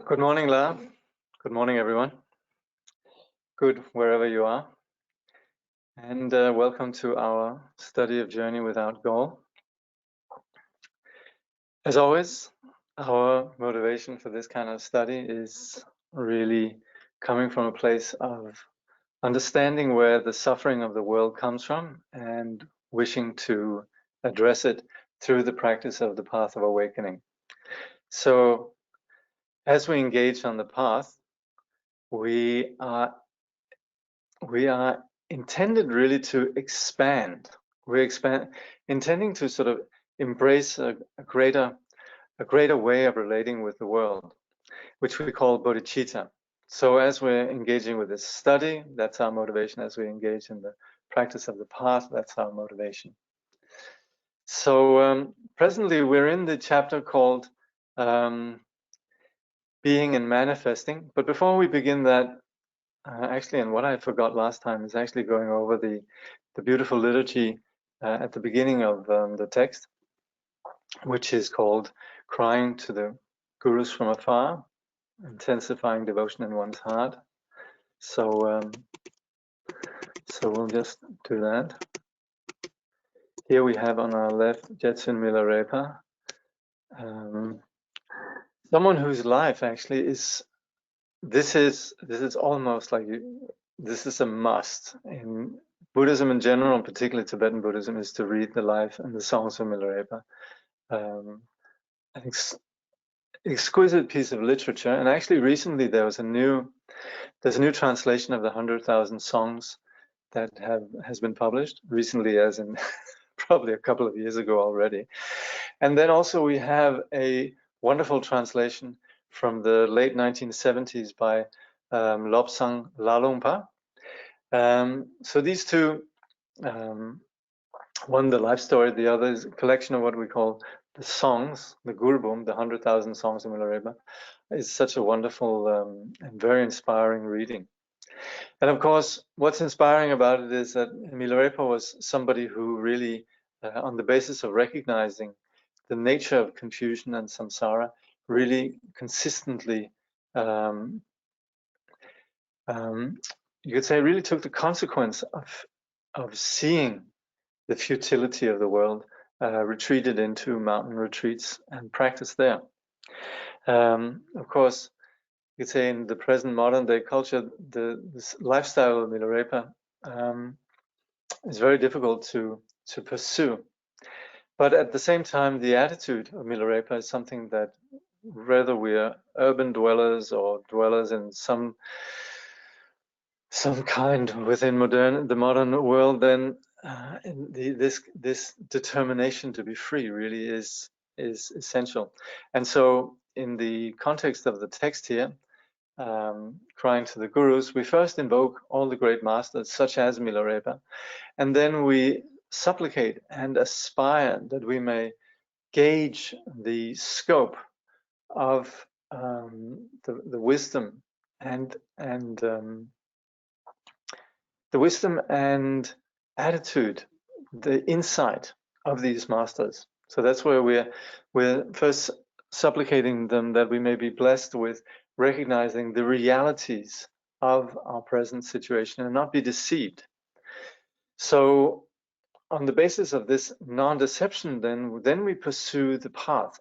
Good morning, La. Good morning, everyone. Good wherever you are. And welcome to our study of Journey Without Goal. As always, our motivation for this kind of study is really coming from a place of understanding where the suffering of the world comes from and wishing to address it through the practice of the path of awakening. So as we engage on the path, we are intended really to expand. We're intending to sort of embrace a greater way of relating with the world, which we call bodhicitta. So as we're engaging with this study, that's our motivation. As we engage in the practice of the path, that's our motivation. So presently we're in the chapter called Being and Manifesting. But before we begin that, actually, and what I forgot last time is actually going over the beautiful liturgy at the beginning of the text, which is called Crying to the Gurus from Afar, Intensifying Devotion in One's Heart. So we'll just do that. Here we have on our left Jetsun Milarepa, someone whose life actually is. This is almost like this is a must in Buddhism in general, and particularly Tibetan Buddhism, is to read the life and the songs of Milarepa. An exquisite piece of literature, and actually recently there's a new translation of the 100,000 songs that has been published recently, as in probably a couple of years ago already. And then also we have a wonderful translation from the late 1970s by Lobsang Lalungpa. So these two, one the life story, the other is a collection of what we call the songs, the Gurbum, the 100,000 songs of Milarepa, is such a wonderful and very inspiring reading. And of course, what's inspiring about it is that Milarepa was somebody who really, on the basis of recognizing the nature of confusion and samsara, really consistently, you could say, really took the consequence of seeing the futility of the world, retreated into mountain retreats and practiced there. Of course, you could say in the present modern day culture, this lifestyle of Milarepa is very difficult to pursue. But at the same time, the attitude of Milarepa is something that, whether we are urban dwellers or dwellers in some kind within the modern world, then this determination to be free really is essential. And so, in the context of the text here, crying to the gurus, we first invoke all the great masters, such as Milarepa, and then we supplicate and aspire that we may gauge the scope of the wisdom and the wisdom and attitude, the insight of these masters. So that's where we're first supplicating them that we may be blessed with recognizing the realities of our present situation and not be deceived. So on the basis of this non-deception, then we pursue the path,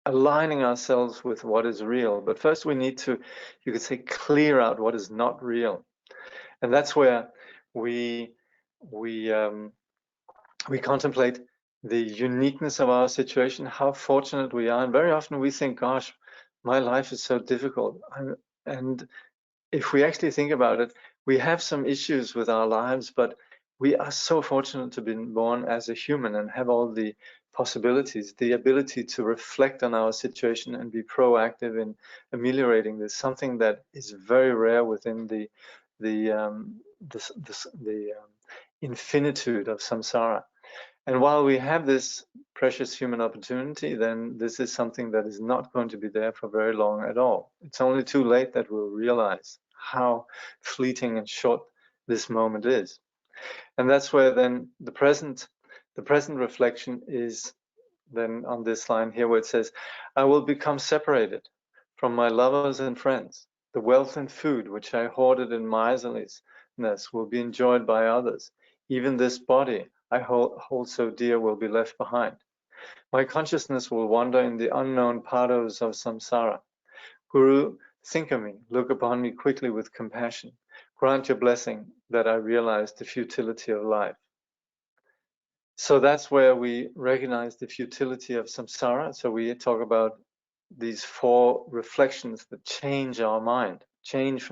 aligning ourselves with what is real. But first we need to, you could say, clear out what is not real. And that's where we contemplate the uniqueness of our situation, how fortunate we are. And very often we think, gosh, my life is so difficult. And if we actually think about it, we have some issues with our lives, but we are so fortunate to be born as a human and have all the possibilities, the ability to reflect on our situation and be proactive in ameliorating this, something that is very rare within the infinitude of samsara. And while we have this precious human opportunity, then this is something that is not going to be there for very long at all. It's only too late that we'll realize how fleeting and short this moment is. And that's where then the present reflection is then on this line here where it says, I will become separated from my lovers and friends. The wealth and food which I hoarded in miserliness will be enjoyed by others. Even this body I hold so dear will be left behind. My consciousness will wander in the unknown pathos of samsara. Guru, think of me, look upon me quickly with compassion. Grant your blessing that I realize the futility of life. So that's where we recognize the futility of samsara. So we talk about these 4 reflections that change our mind, change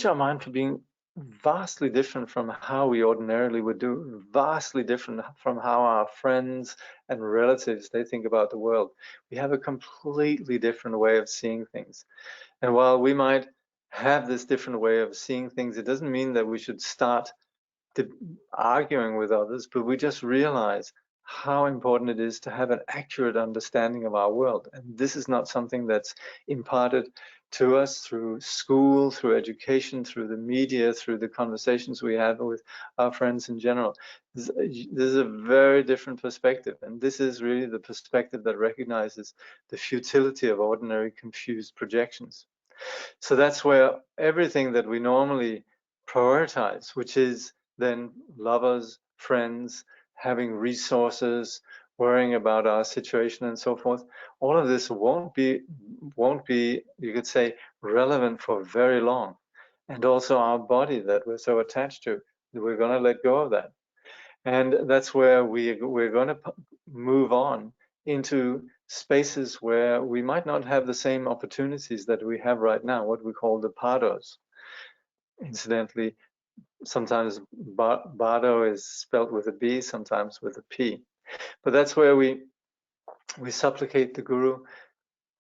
our mind from being vastly different from how we ordinarily would do, vastly different from how our friends and relatives, they think about the world. We have a completely different way of seeing things. And while we might have this different way of seeing things, it doesn't mean that we should start arguing with others, but we just realize how important it is to have an accurate understanding of our world. And this is not something that's imparted to us through school, through education, through the media, through the conversations we have with our friends in general. This is a very different perspective, and this is really the perspective that recognizes the futility of ordinary confused projections. So that's where everything that we normally prioritize, which is then lovers, friends, having resources, worrying about our situation and so forth, all of this won't be, you could say, relevant for very long. And also our body that we're so attached to, we're going to let go of that. And that's where we're going to move on into spaces where we might not have the same opportunities that we have right now, what we call the pados. Incidentally, sometimes Bado is spelled with a B, sometimes with a P. But that's where we supplicate the Guru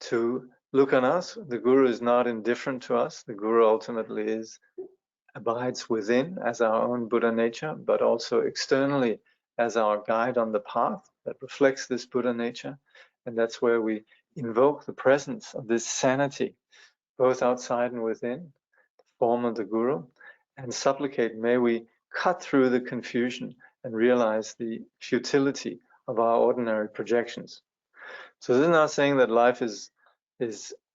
to look on us. The Guru is not indifferent to us. The Guru ultimately abides within as our own Buddha nature, but also externally as our guide on the path that reflects this Buddha nature. And that's where we invoke the presence of this sanity, both outside and within, the form of the Guru, and supplicate, may we cut through the confusion and realize the futility of our ordinary projections. So this is not saying that life is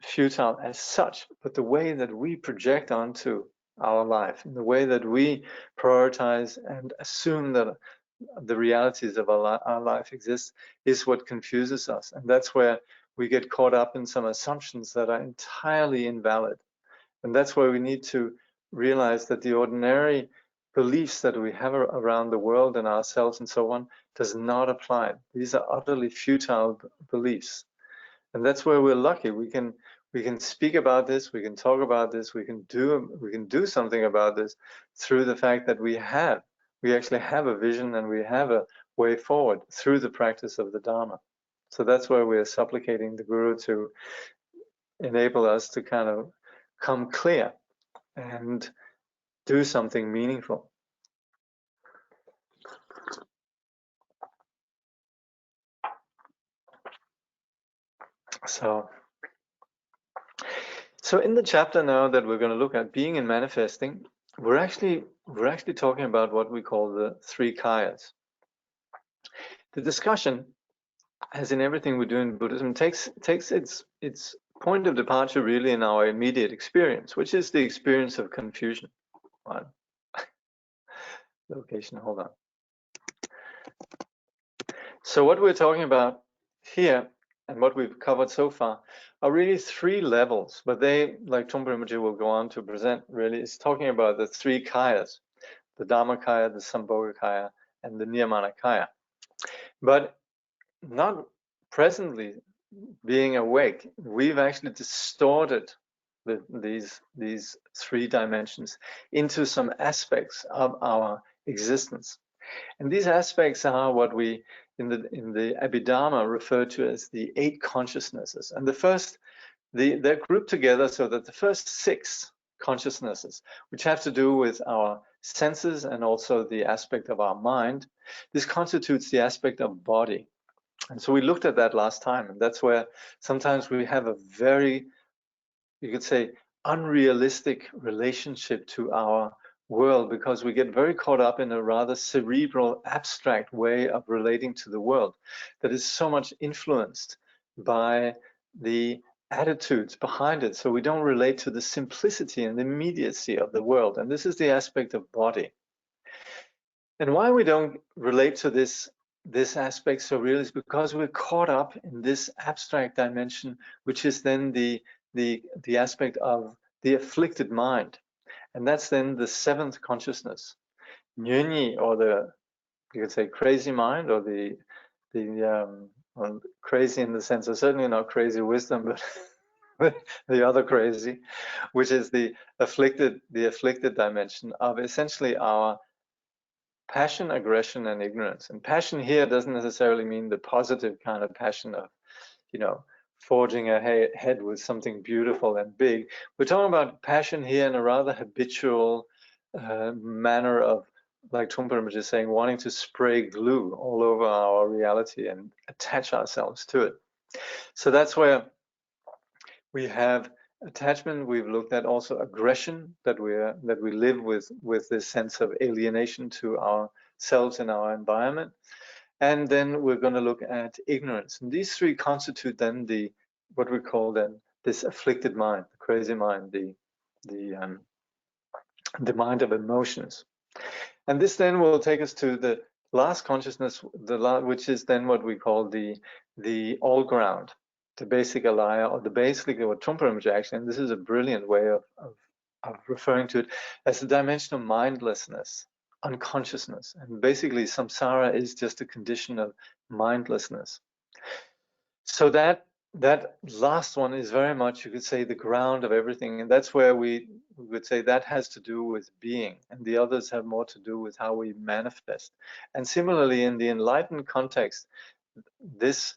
futile as such, but the way that we project onto our life, and the way that we prioritize and assume that the realities of our life exist, is what confuses us. And that's where we get caught up in some assumptions that are entirely invalid. And that's where we need to realize that the ordinary beliefs that we have around the world and ourselves and so on does not apply. These are utterly futile beliefs. And that's where we're lucky. We can speak about this, we can talk about this, we can do something about this through the fact that we actually have a vision and we have a way forward through the practice of the Dharma. So that's where we're supplicating the Guru to enable us to kind of come clear and do something meaningful. So in the chapter now that we're going to look at being and manifesting, we're actually talking about what we call the 3 kayas. The discussion, as in everything we do in Buddhism, takes its point of departure really in our immediate experience, which is the experience of confusion. Right. Location, hold on. So what we're talking about here and what we've covered so far are really 3 levels, but they, like Trungpa Rinpoche will go on to present, really is talking about the 3 kayas, the Dhammakaya, the Sambhogakaya, and the Niyamanakaya. But not presently being awake, we've actually distorted these 3 dimensions into some aspects of our existence. And these aspects are what we in the Abhidharma refer to as the 8 consciousnesses. And they're grouped together so that the first 6 consciousnesses, which have to do with our senses and also the aspect of our mind, this constitutes the aspect of body. And so we looked at that last time, and that's where sometimes we have a very, you could say, unrealistic relationship to our world, because we get very caught up in a rather cerebral, abstract way of relating to the world that is so much influenced by the attitudes behind it, so we don't relate to the simplicity and the immediacy of the world. And this is the aspect of body. And why we don't relate to this aspect so really is because we're caught up in this abstract dimension, which is then the aspect of the afflicted mind. And that's then the seventh consciousness, Nyönyi, or you could say crazy mind, or well, crazy in the sense of certainly not crazy wisdom, but the other crazy, which is the afflicted dimension of essentially our passion, aggression, and ignorance. And passion here doesn't necessarily mean the positive kind of passion of, forging ahead with something beautiful and big. We're talking about passion here in a rather habitual manner of, like Trungpa was just saying, wanting to spray glue all over our reality and attach ourselves to it. So that's where we have attachment. We've looked at also aggression, that we live with this sense of alienation to ourselves and our environment. And then we're going to look at ignorance. And these three constitute then what we call then this afflicted mind, the crazy mind, the mind of emotions. And this then will take us to the last consciousness, which is then what we call the all ground, the basic alaya, or basically what Trungpa actually, and this is a brilliant way of referring to it as the dimension of mindlessness, unconsciousness. And basically samsara is just a condition of mindlessness. So that last one is very much, you could say, the ground of everything, and that's where we would say that has to do with being, and the others have more to do with how we manifest. And similarly, in the enlightened context, this,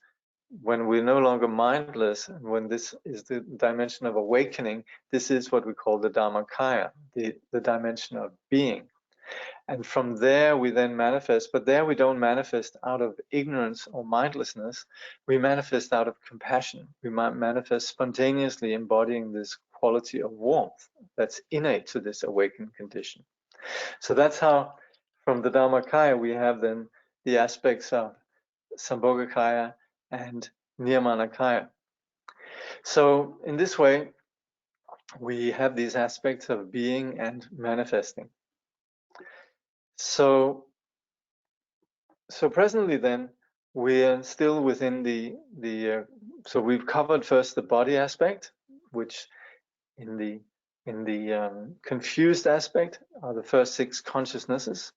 when we're no longer mindless, and when this is the dimension of awakening, this is what we call the Dharmakaya, the dimension of being. And from there we then manifest, but there we don't manifest out of ignorance or mindlessness, we manifest out of compassion. We might manifest spontaneously, embodying this quality of warmth that's innate to this awakened condition. So that's how, from the Dharmakaya, we have then the aspects of Sambhogakaya and Niyamanakaya. So in this way, we have these aspects of being and manifesting. So presently then, we're still within so we've covered first the body aspect, which in the confused aspect are the first six consciousnesses,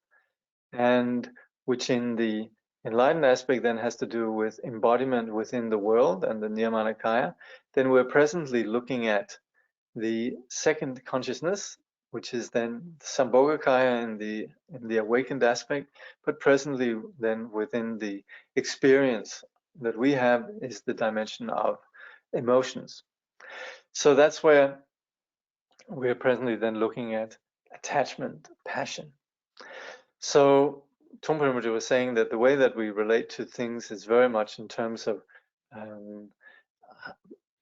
and which in the enlightened aspect then has to do with embodiment within the world and the Niyamanakaya. Then we're presently looking at the second consciousness, which is then Sambhogakaya in the awakened aspect, but presently then within the experience that we have is the dimension of emotions. So that's where we're presently then looking at attachment, passion. So Trungpa was saying that the way that we relate to things is very much in terms of,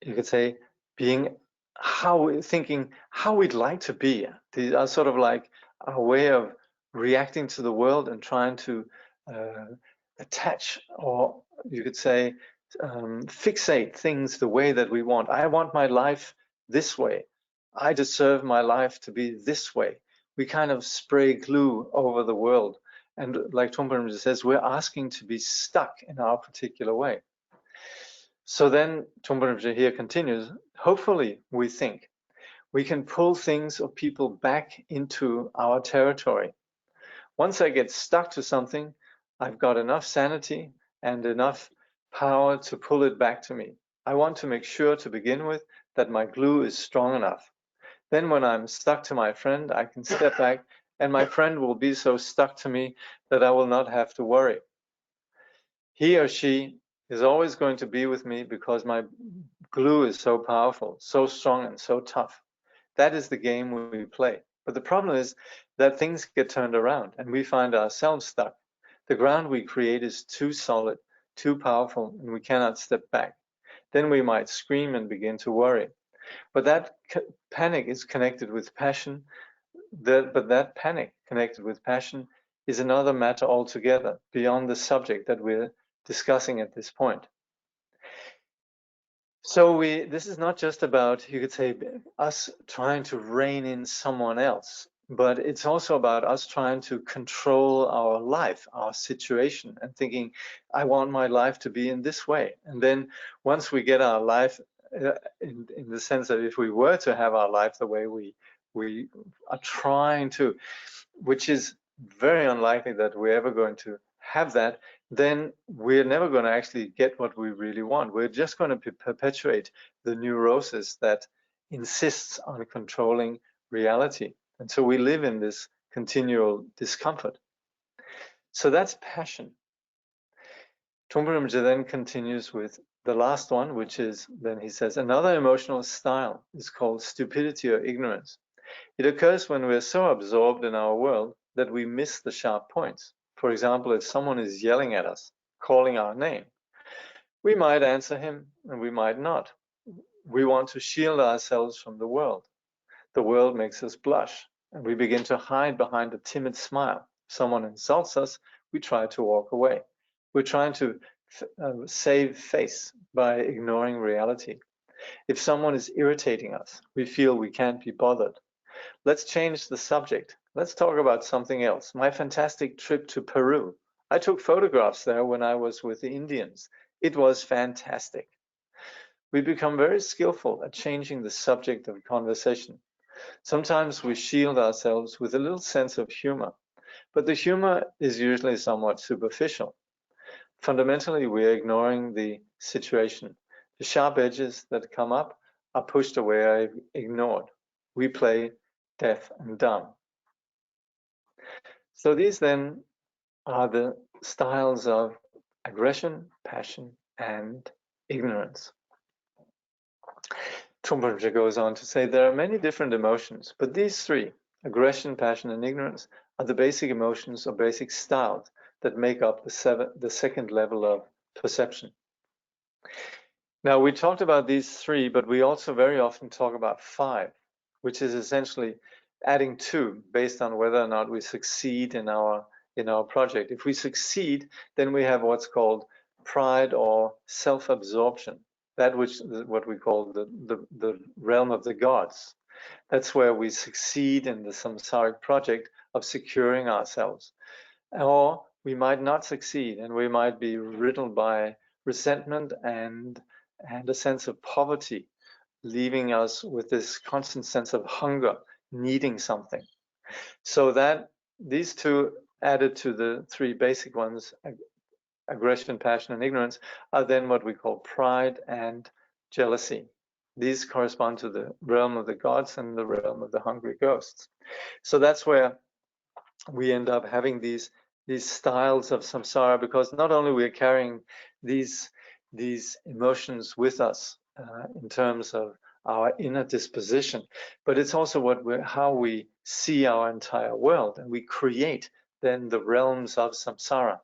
you could say, being thinking how we'd like to be. These are sort of like a way of reacting to the world and trying to attach, or you could say, fixate things the way that we want. I want my life this way. I deserve my life to be this way. We kind of spray glue over the world. And like Trungpa says, we're asking to be stuck in our particular way. So then Trungpa here continues, hopefully we think we can pull things or people back into our territory. Once I get stuck to something, I've got enough sanity and enough power to pull it back to me. I want to make sure to begin with that my glue is strong enough. Then when I'm stuck to my friend, I can step back and my friend will be so stuck to me that I will not have to worry. He or she is always going to be with me because my glue is so powerful, so strong, and so tough. That is the game we play. But the problem is that things get turned around and we find ourselves stuck. The ground we create is too solid, too powerful, and we cannot step back. Then we might scream and begin to worry. But that panic is connected with passion. But that panic connected with passion is another matter altogether, beyond the subject that we're discussing at this point. So this is not just about, you could say, us trying to rein in someone else, but it's also about us trying to control our life, our situation, and thinking, I want my life to be in this way. And then once we get our life, in the sense that if we were to have our life the way we are trying to, which is very unlikely that we're ever going to have that, then we're never going to actually get what we really want. We're just going to perpetuate the neurosis that insists on controlling reality. And so we live in this continual discomfort. So that's passion. Trungpa Rinpoche then continues with the last one, which is, then he says, another emotional style is called stupidity or ignorance. It occurs when we're so absorbed in our world that we miss the sharp points. For example, if someone is yelling at us, calling our name, we might answer him and we might not. We want to shield ourselves from the world. The world makes us blush, and we begin to hide behind a timid smile. If someone insults us, we try to walk away. We're trying to save face by ignoring reality. If someone is irritating us, we feel we can't be bothered. Let's change the subject. Let's talk about something else. My fantastic trip to Peru. I took photographs there when I was with the Indians. It was fantastic. We become very skillful at changing the subject of conversation. Sometimes we shield ourselves with a little sense of humor, but the humor is usually somewhat superficial. Fundamentally, we are ignoring the situation. The sharp edges that come up are pushed away or ignored. We play deaf and dumb. So these then are the styles of aggression, passion, and ignorance. Trungpa Rinpoche goes on to say there are many different emotions, but these three, aggression, passion, and ignorance, are the basic emotions or basic styles that make up the second level of perception. Now, we talked about these three, but we also very often talk about five, which is essentially adding two based on whether or not we succeed in our project. If we succeed, then we have what's called pride or self-absorption, that which is what we call the realm of the gods. That's where we succeed in the samsaric project of securing ourselves. Or we might not succeed, and we might be riddled by resentment and a sense of poverty, leaving us with this constant sense of hunger, needing something. So that these two added to the three basic ones, aggression, passion, and ignorance, are then what we call pride and jealousy. These correspond to the realm of the gods and the realm of the hungry ghosts. So that's where we end up having these styles of samsara, because not only we're carrying these emotions with us in terms of our inner disposition, but it's also how we see our entire world, and we create then the realms of samsara.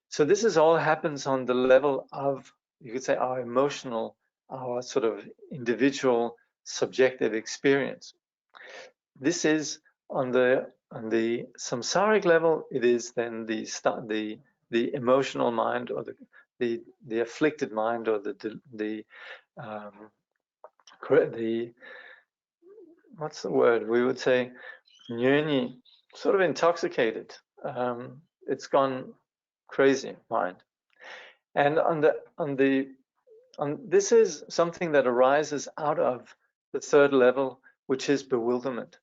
So this all happens on the level of, you could say, our emotional, our sort of individual subjective experience. This is on the samsaric level. It is then the emotional mind, or the afflicted mind, or the what's the word? We would say nyöni, sort of intoxicated. It's gone crazy mind. And this is something that arises out of the third level, which is bewilderment.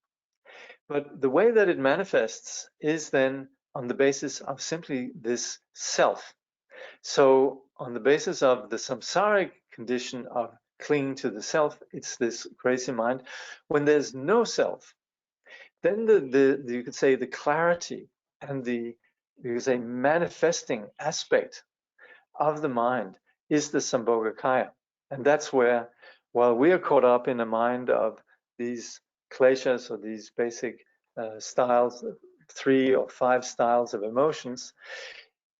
But the way that it manifests is then on the basis of simply this self. So on the basis of the samsaric condition of clinging to the self, it's this crazy mind. When there's no self, then you could say the clarity and you could say manifesting aspect of the mind is the Sambhogakaya. And that's where, while we are caught up in a mind of these kleshas, or these basic styles, 3 or 5 styles of emotions,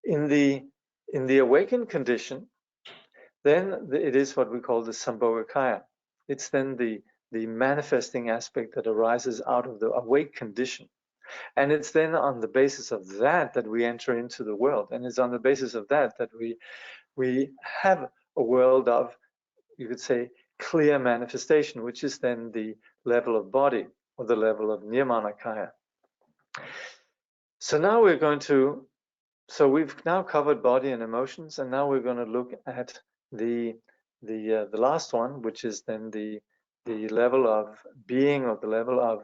in the awakened condition, then it is what we call the Sambhogakaya. It's then the manifesting aspect that arises out of the awake condition. And it's then on the basis of that we enter into the world. And it's on the basis of that we have a world of you could say, clear manifestation, which is then the level of body, or the level of Nirmanakaya. So now we're going to, so we've now covered body and emotions, and now we're going to look at the last one, which is then the level of being, or the level of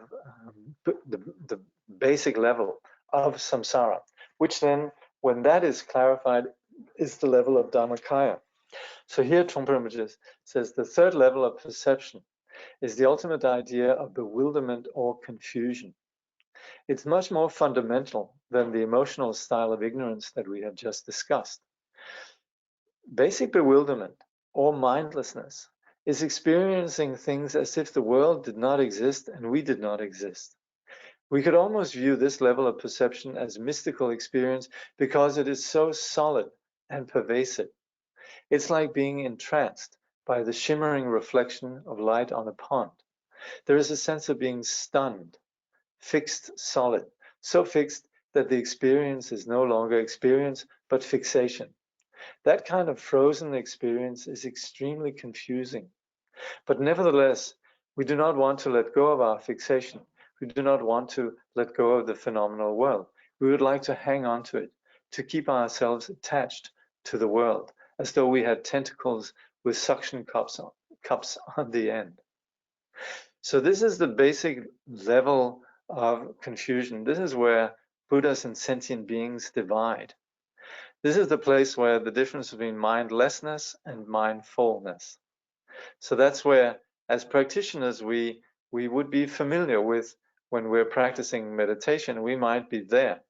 the basic level of samsara, which then, when that is clarified, is the level of Dharmakaya. So here Trungpa Rinpoche says the third level of perception is the ultimate idea of bewilderment or confusion. It's much more fundamental than the emotional style of ignorance that we have just discussed. Basic bewilderment, or mindlessness, is experiencing things as if the world did not exist and we did not exist. We could almost view this level of perception as mystical experience because it is so solid and pervasive. It's like being entranced by the shimmering reflection of light on a pond. There is a sense of being stunned, fixed, solid, so fixed that the experience is no longer experience, but fixation. That kind of frozen experience is extremely confusing. But nevertheless, we do not want to let go of our fixation. We do not want to let go of the phenomenal world. We would like to hang on to it, to keep ourselves attached to the world, as though we had tentacles with suction cups on the end. So this is the basic level of confusion. This is where Buddhas and sentient beings divide. This is the place where the difference between mindlessness and mindfulness. So that's where, as practitioners, we would be familiar with when we're practicing meditation. We might be there,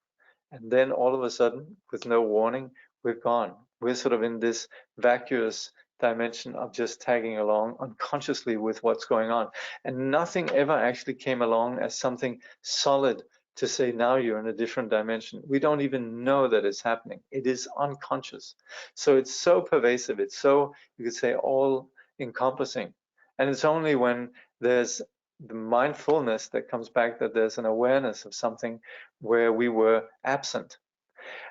and then all of a sudden, with no warning, we're gone. We're sort of in this vacuous dimension of just tagging along unconsciously with what's going on. And nothing ever actually came along as something solid to say, now you're in a different dimension. We don't even know that it's happening. It is unconscious. So it's so pervasive. It's so, you could say, all encompassing. And it's only when there's the mindfulness that comes back that there's an awareness of something where we were absent.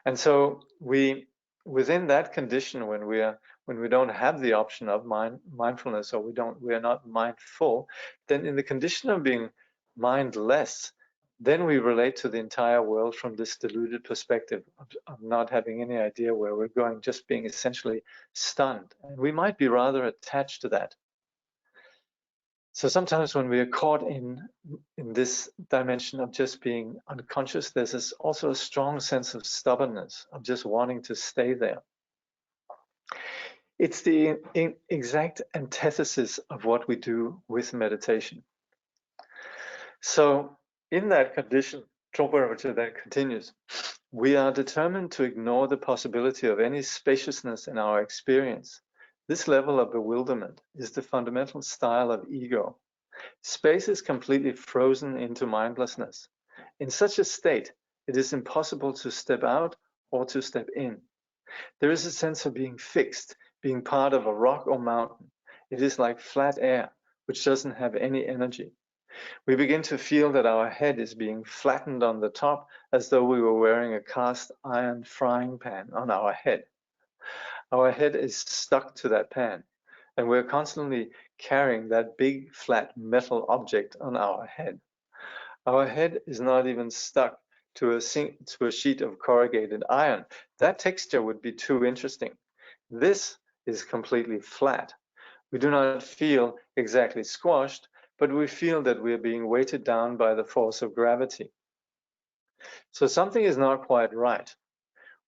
And so within that condition, when we don't have the option of mindfulness, or we are not mindful, then in the condition of being mindless, then we relate to the entire world from this deluded perspective of not having any idea where we're going, just being essentially stunned. And we might be rather attached to that. So sometimes when we are caught in this dimension of just being unconscious, there's also a strong sense of stubbornness, of just wanting to stay there. It's the exact antithesis of what we do with meditation. So in that condition, Trungpa Rinpoche then continues, we are determined to ignore the possibility of any spaciousness in our experience. This level of bewilderment is the fundamental style of ego. Space is completely frozen into mindlessness. In such a state, it is impossible to step out or to step in. There is a sense of being fixed, being part of a rock or mountain. It is like flat air, which doesn't have any energy. We begin to feel that our head is being flattened on the top, as though we were wearing a cast iron frying pan on our head. Our head is stuck to that pan, and we're constantly carrying that big flat metal object on our head. Our head is not even stuck to a sheet of corrugated iron. That texture would be too interesting. This is completely flat. We do not feel exactly squashed, but we feel that we are being weighted down by the force of gravity. So something is not quite right.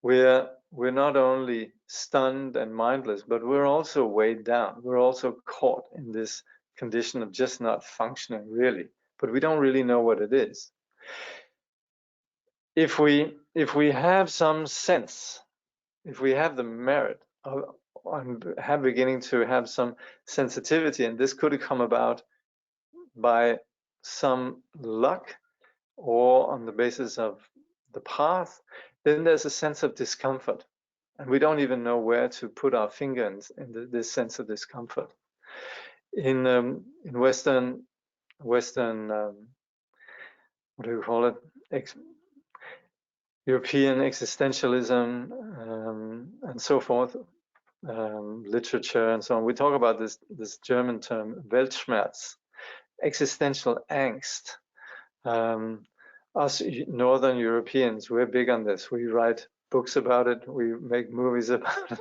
We're not only stunned and mindless, but we're also weighed down. We're also caught in this condition of just not functioning really, but we don't really know what it is. If we have some sense, if we have the merit of beginning to have some sensitivity, and this could come about by some luck or on the basis of the path, then there's a sense of discomfort. And we don't even know where to put our finger in this sense of discomfort. In Western, what do you call it? European existentialism and so forth, literature and so on, we talk about this German term Weltschmerz, existential angst. Us Northern Europeans, we're big on this. We write books about it. We make movies about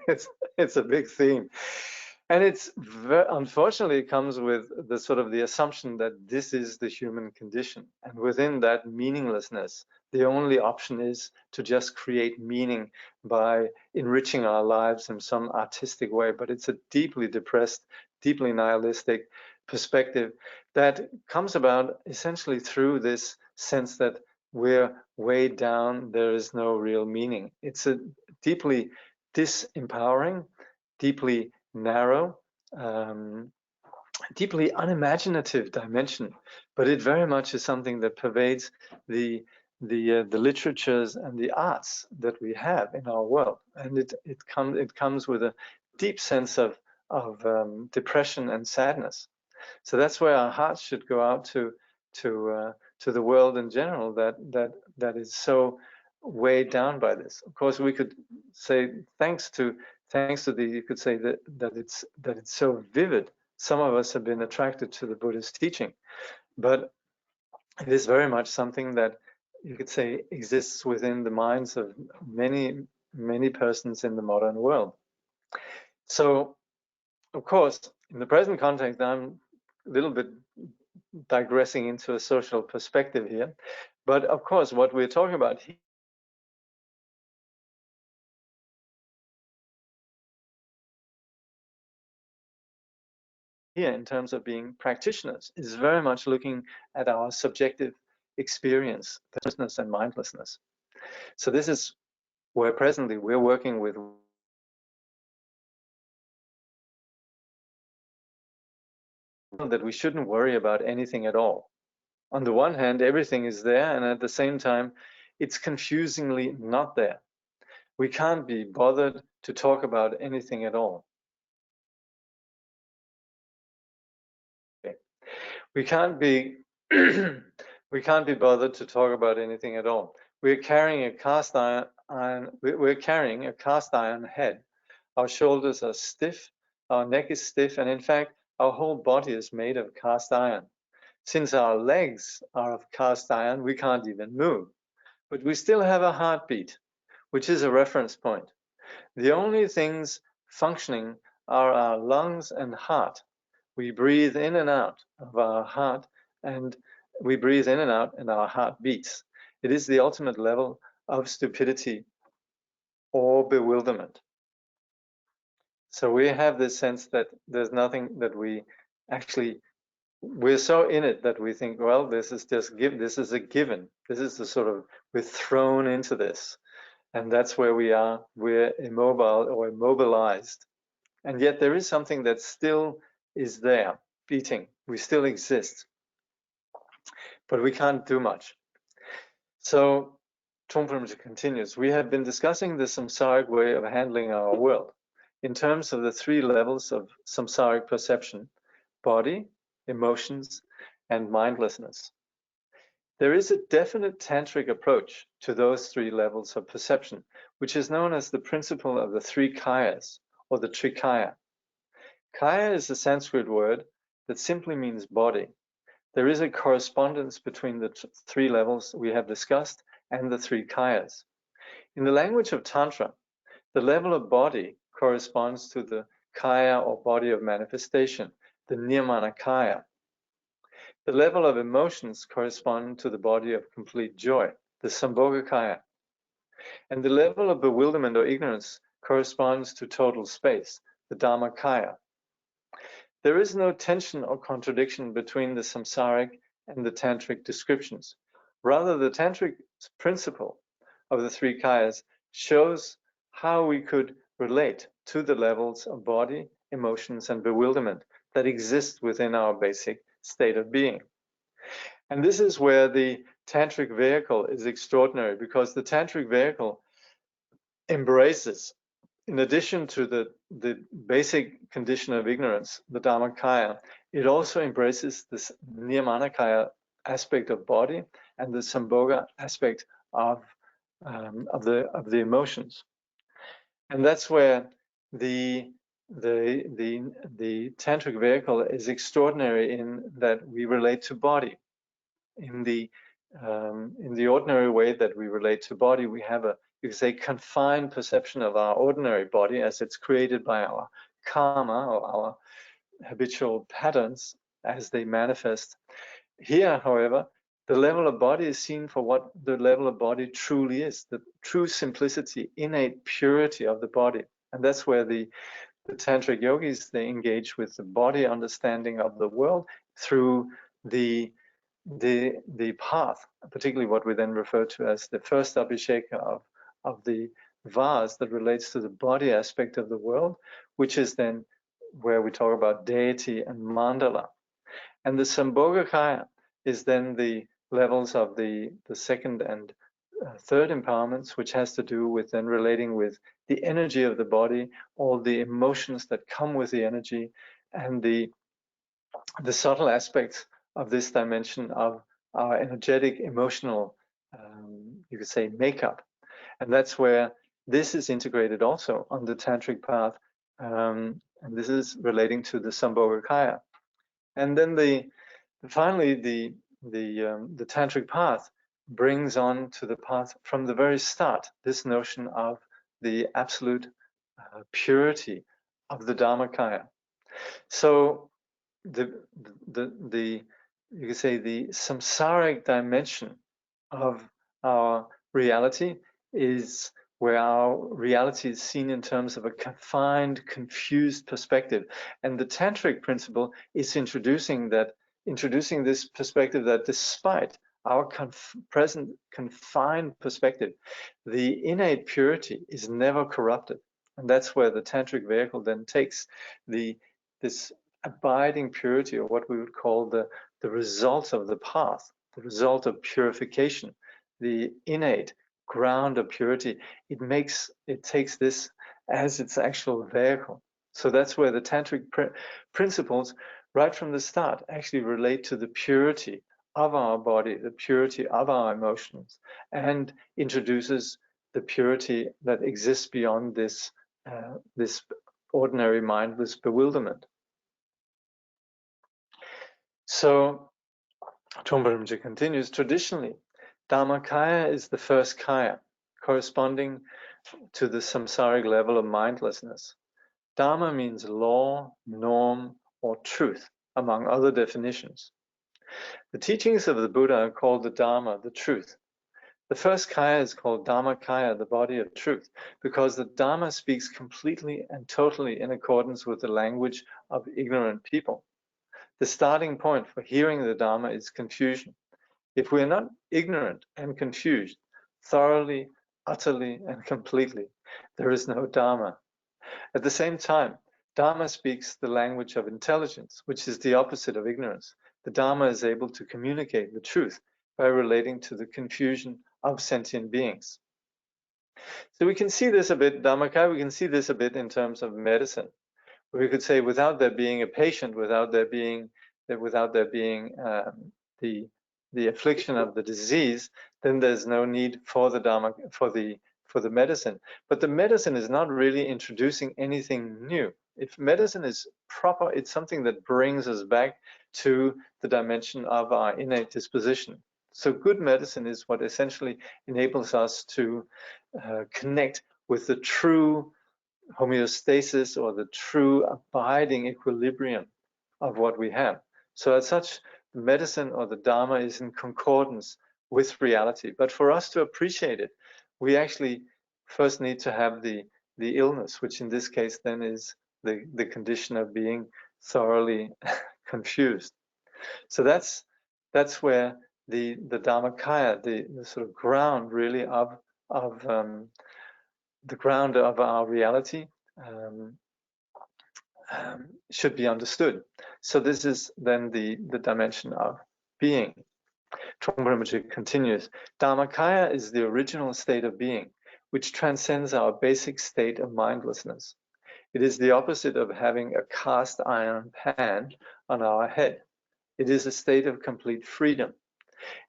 it. It's a big theme. And it's unfortunately, it comes with the sort of the assumption that this is the human condition. And within that meaninglessness, the only option is to just create meaning by enriching our lives in some artistic way. But it's a deeply depressed, deeply nihilistic perspective that comes about essentially through this sense that we're weighed down, there is no real meaning. It's a deeply disempowering, deeply narrow, deeply unimaginative dimension, but it very much is something that pervades the literatures and the arts that we have in our world, and it comes with a deep sense of depression and sadness. So that's where our hearts should go out to the world in general that is so weighed down by this. Of course, we could say thanks to the, you could say that it's so vivid. Some of us have been attracted to the Buddhist teaching, but it is very much something that you could say exists within the minds of many persons in the modern world. So, of course, in the present context, I'm a little bit digressing into a social perspective here, but of course, what we're talking about here in terms of being practitioners is very much looking at our subjective experience, consciousness and mindlessness. So this is where presently we're working with that we shouldn't worry about anything at all. On the one hand, everything is there, and at the same time, it's confusingly not there. We can't be bothered to talk about anything at all. We can't be we can't be bothered to talk about anything at all. We're carrying a cast iron head. Our shoulders are stiff, our neck is stiff, and in fact, our whole body is made of cast iron. Since our legs are of cast iron, we can't even move. But we still have a heartbeat, which is a reference point. The only things functioning are our lungs and heart. We breathe in and out of our heart, and we breathe in and out, and our heart beats. It is the ultimate level of stupidity or bewilderment. So we have this sense that there's nothing that we're so in it that we think, well, this is a given. This is the sort of, we're thrown into this. And that's where we are. We're immobile or immobilized. And yet there is something that still is there, beating. We still exist. But we can't do much. So Trungpa continues, we have been discussing the samsaric way of handling our world in terms of the three levels of samsaric perception: body, emotions, and mindlessness. There is a definite tantric approach to those three levels of perception, which is known as the principle of the three kayas, or the trikaya. Kaya is a Sanskrit word that simply means body. There is a correspondence between the three levels we have discussed and the three kayas. In the language of Tantra, the level of body corresponds to the kaya or body of manifestation, the nirmana kaya. The level of emotions corresponds to the body of complete joy, the sambhoga kaya. And the level of bewilderment or ignorance corresponds to total space, the dhamma kaya. There is no tension or contradiction between the samsaric and the tantric descriptions. Rather, the tantric principle of the three kayas shows how we could relate to the levels of body, emotions, and bewilderment that exist within our basic state of being. And this is where the tantric vehicle is extraordinary, because the tantric vehicle embraces, in addition to the basic condition of ignorance, the Dhammakaya, it also embraces this Niyamanakaya aspect of body and the Sambhoga aspect of the emotions. And that's where the tantric vehicle is extraordinary in that we relate to body. In the ordinary way that we relate to body, we have a, you could say, confined perception of our ordinary body as it's created by our karma or our habitual patterns as they manifest. Here, however, the level of body is seen for what the level of body truly is, the true simplicity, innate purity of the body. And that's where the tantric yogis, they engage with the body understanding of the world through the path, particularly what we then refer to as the first abhisheka of the vase that relates to the body aspect of the world, which is then where we talk about deity and mandala. And the Sambhogakaya is then the levels of the second and third empowerments, which has to do with then relating with the energy of the body, all the emotions that come with the energy, and the subtle aspects of this dimension of our energetic, emotional, you could say, makeup. And that's where this is integrated also on the tantric path, and this is relating to the Sambhogakaya. And then finally the tantric path brings on to the path from the very start this notion of the absolute purity of the Dharmakaya. So the you could say the samsaric dimension of our reality is where our reality is seen in terms of a confined, confused perspective. And the tantric principle is introducing this perspective that despite our present confined perspective, the innate purity is never corrupted. And that's where the tantric vehicle then takes this abiding purity, or what we would call the result of the path, the result of purification, the innate ground of purity. It takes this as its actual vehicle. So that's where the tantric principles, right from the start, actually relate to the purity of our body, the purity of our emotions, and introduces the purity that exists beyond this ordinary mindless bewilderment. So Trungpa Rinpoche continues, traditionally, Dharmakaya is the first kaya, corresponding to the samsaric level of mindlessness. Dharma means law, norm, or truth, among other definitions. The teachings of the Buddha are called the Dharma, the truth. The first kaya is called Dharmakaya, the body of truth, because the Dharma speaks completely and totally in accordance with the language of ignorant people. The starting point for hearing the Dharma is confusion. If we are not ignorant and confused, thoroughly, utterly, and completely, there is no Dharma. At the same time, Dharma speaks the language of intelligence, which is the opposite of ignorance. The Dharma is able to communicate the truth by relating to the confusion of sentient beings. So we can see this a bit, Dharmakaya, we can see this a bit in terms of medicine. We could say without there being a patient, without there being the affliction of the disease, then there's no need for the Dharma, for the medicine. But the medicine is not really introducing anything new. If medicine is proper, it's something that brings us back to the dimension of our innate disposition. So good medicine is what essentially enables us to connect with the true homeostasis or the true abiding equilibrium of what we have. So as such, medicine or the Dharma is in concordance with reality. But for us to appreciate it, we actually first need to have the illness, which in this case then is the condition of being thoroughly confused. So that's where the Dharmakaya, the sort of ground really of the ground of our reality should be understood. So this is then the dimension of being. Trungpa Rinpoche continues, Dharmakaya is the original state of being, which transcends our basic state of mindlessness. It is the opposite of having a cast iron pan on our head. It is a state of complete freedom.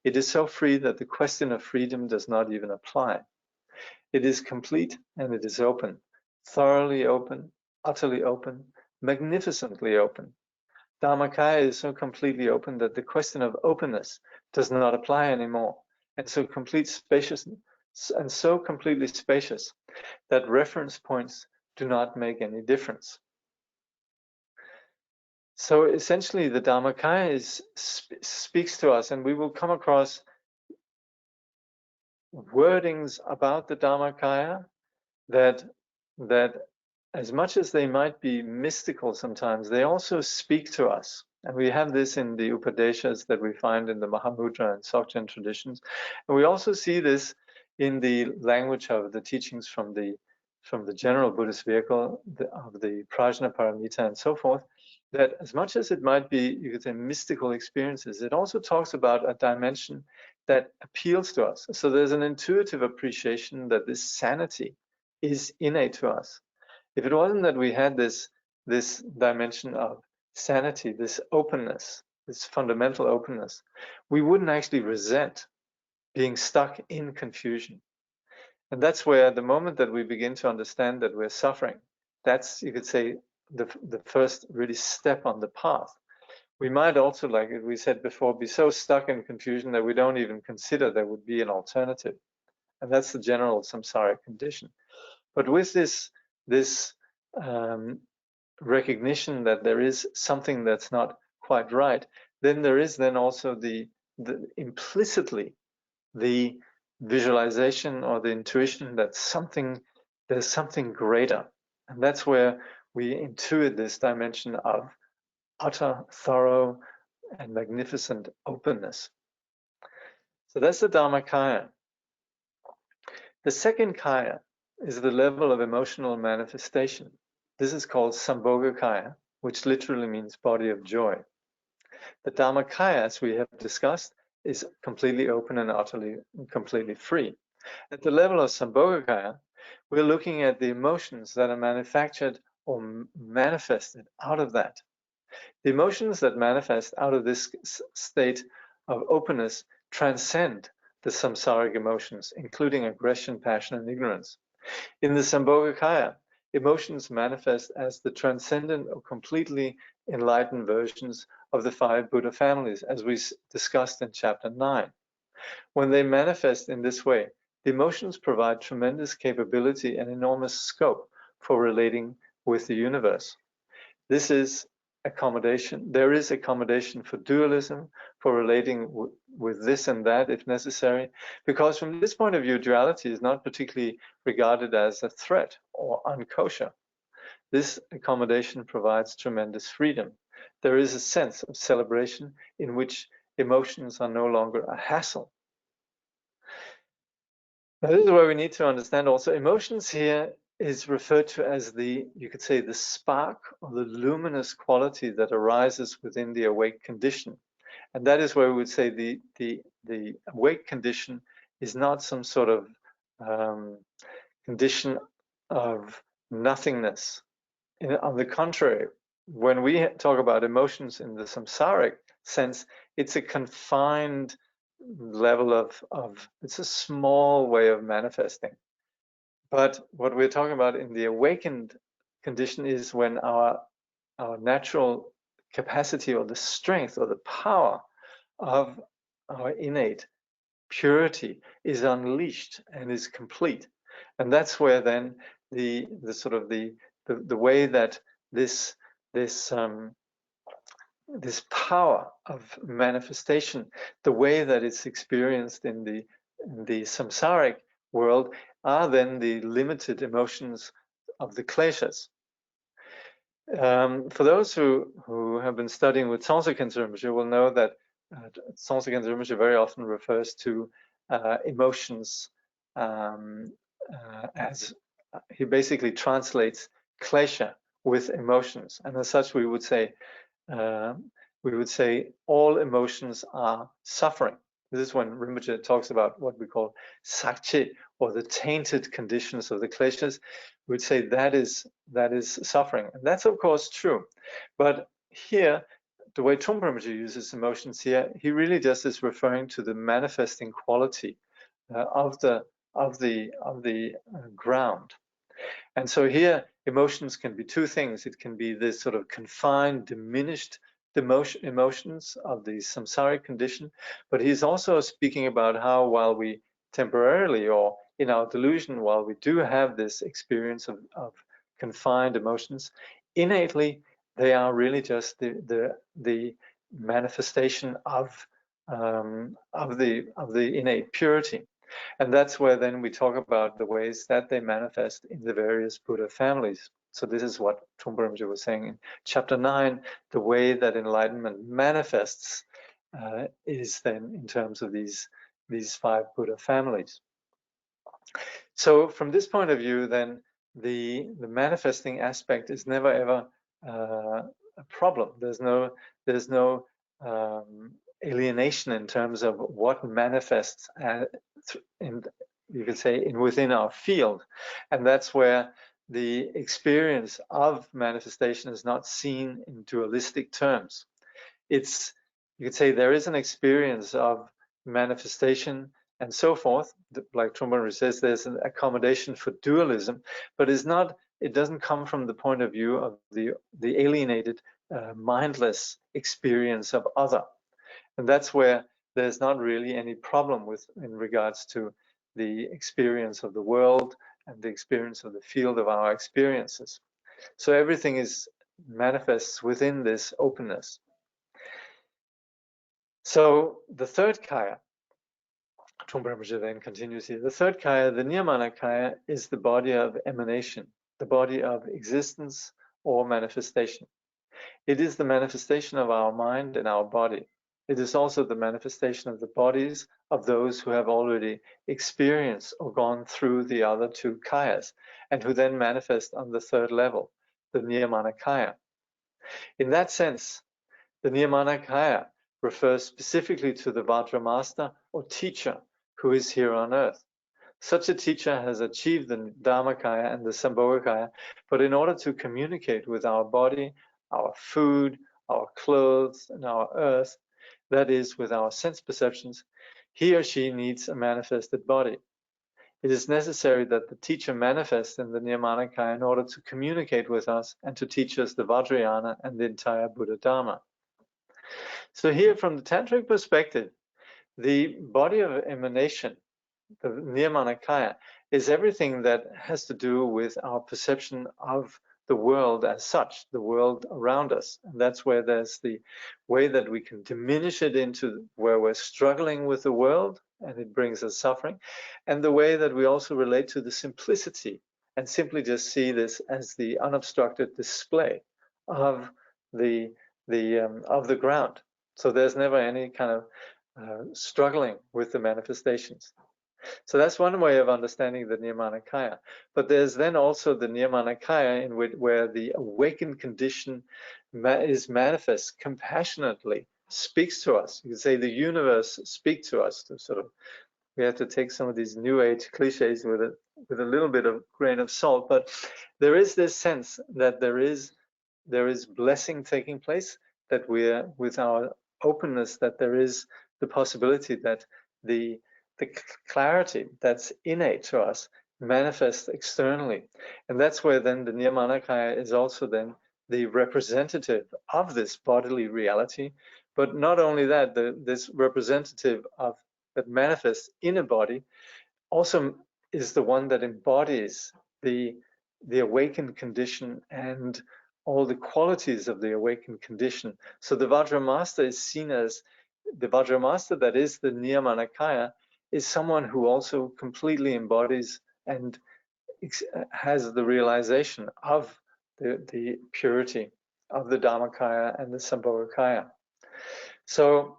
It is so free that the question of freedom does not even apply. It is complete and it is open, thoroughly open utterly open, magnificently open. Dharmakaya is so completely open that the question of openness does not apply anymore. And so complete spaciousness, and so completely spacious that reference points do not make any difference. So essentially the Dharmakaya speaks to us, and we will come across wordings about the Dharmakaya that as much as they might be mystical sometimes, they also speak to us. And we have this in the Upadeshas that we find in the Mahamudra and Dzogchen traditions. And we also see this in the language of the teachings from the general Buddhist vehicle, of the Prajna Paramita and so forth, that as much as it might be, you could say, mystical experiences, it also talks about a dimension that appeals to us. So there's an intuitive appreciation that this sanity is innate to us. If it wasn't that we had this dimension of sanity, this openness, this fundamental openness, we wouldn't actually resent being stuck in confusion. And that's where the moment that we begin to understand that we're suffering, that's, you could say, the first really step on the path. We might also, like we said before, be so stuck in confusion that we don't even consider there would be an alternative. And that's the general samsaric condition. But with this recognition that there is something that's not quite right, then there is then also the implicitly the visualization or the intuition that there's something greater. And that's where we intuit this dimension of utter, thorough, and magnificent openness. So that's the Dharmakaya. The second kaya is the level of emotional manifestation. This is called Sambhogakaya, which literally means body of joy. The Dharmakaya, as we have discussed, is completely open and utterly completely free. At the level of Sambhogakaya, we're looking at the emotions that are manufactured or manifested out of that. The emotions that manifest out of this state of openness transcend the samsaric emotions, including aggression, passion, and ignorance. In the Sambhogakaya, emotions manifest as the transcendent or completely enlightened versions of the 5 Buddha families, as we discussed in chapter 9. When they manifest in this way, the emotions provide tremendous capability and enormous scope for relating with the universe. This is accommodation. There is accommodation for dualism, for relating with this and that if necessary, because from this point of view, duality is not particularly regarded as a threat or unkosher. This accommodation provides tremendous freedom. There is a sense of celebration in which emotions are no longer a hassle. Now, this is where we need to understand also emotions here is referred to as you could say, the spark or the luminous quality that arises within the awake condition. And that is where we would say the awake condition is not some sort of condition of nothingness. On the contrary, when we talk about emotions in the samsaric sense, it's a confined level of it's a small way of manifesting. But what we're talking about in the awakened condition is when our natural capacity or the strength or the power of our innate purity is unleashed and is complete. And that's where then the sort of the way that this power of manifestation, the way that it's experienced in the samsaric world, are then the limited emotions of the kleshas. For those who have been studying with Tsongtse Khyentse Rinpoche will know that Tsongtse Khyentse Rinpoche very often refers to emotions as he basically translates klesha with emotions, and as such we would say all emotions are suffering. This is when Rinpoche talks about what we call sakche, or the tainted conditions of the kleshas. We would say that is suffering, and that's of course true. But here, the way Trungpa Rinpoche uses emotions here, he really just is referring to the manifesting quality of the ground. And so here emotions can be two things. It can be this sort of confined, diminished emotions of the samsaric condition, but he's also speaking about how while we temporarily or in our delusion, while we do have this experience of confined emotions, innately they are really just the manifestation of the innate purity. And that's where then we talk about the ways that they manifest in the various Buddha families. So this is what Trungpa Rinpoche was saying in chapter 9, the way that enlightenment manifests is then in terms of these 5 Buddha families. So from this point of view, then the manifesting aspect is never ever a problem. There's no alienation in terms of what manifests in, you could say, within our field, and that's where the experience of manifestation is not seen in dualistic terms. It's, you could say, there is an experience of manifestation and so forth, like Trungpa says, there's an accommodation for dualism, but it doesn't come from the point of view of the alienated, mindless experience of other. And that's where there's not really any problem in regards to the experience of the world and the experience of the field of our experiences. So everything manifests within this openness. So the third kaya, Trungpa Rinpoche then continues here, the third kaya, the niyamana kaya, is the body of emanation, the body of existence or manifestation. It is the manifestation of our mind and our body. It is also the manifestation of the bodies of those who have already experienced or gone through the other 2 kayas, and who then manifest on the 3rd level, the niyamana kaya. In that sense, the niyamana kaya refers specifically to the Vajra master or teacher who is here on earth. Such a teacher has achieved the Dharmakaya and the Sambhogakaya, but in order to communicate with our body, our food, our clothes, and our earth, that is, with our sense perceptions, he or she needs a manifested body. It is necessary that the teacher manifest in the Niyamanakaya in order to communicate with us and to teach us the Vajrayana and the entire Buddha Dharma. So here, from the Tantric perspective, the body of emanation, the Niyamanakaya, is everything that has to do with our perception of the world as such, the world around us. And that's where there's the way that we can diminish it into where we're struggling with the world and it brings us suffering, and the way that we also relate to the simplicity and simply just see this as the unobstructed display of the ground. So there's never any kind of struggling with the manifestations. So that's one way of understanding the Niyamanakaya. But there's then also the Niyamanakaya in where the awakened condition is manifest compassionately, speaks to us. You could say the universe speaks to us. To sort of, we have to take some of these New Age cliches with a little bit of grain of salt. But there is this sense that there is blessing taking place, that we're, with our openness, that there is the possibility that the clarity that's innate to us manifests externally. And that's where then the Niyamanakaya is also then the representative of this bodily reality. But not only that, this representative of that manifests in a body also is the one that embodies the awakened condition and all the qualities of the awakened condition. So the Vajra Master is seen as the Vajra Master, that is the Niyamanakaya, is someone who also completely embodies and has the realization of the purity of the Dharmakaya and the Sambhogakaya. So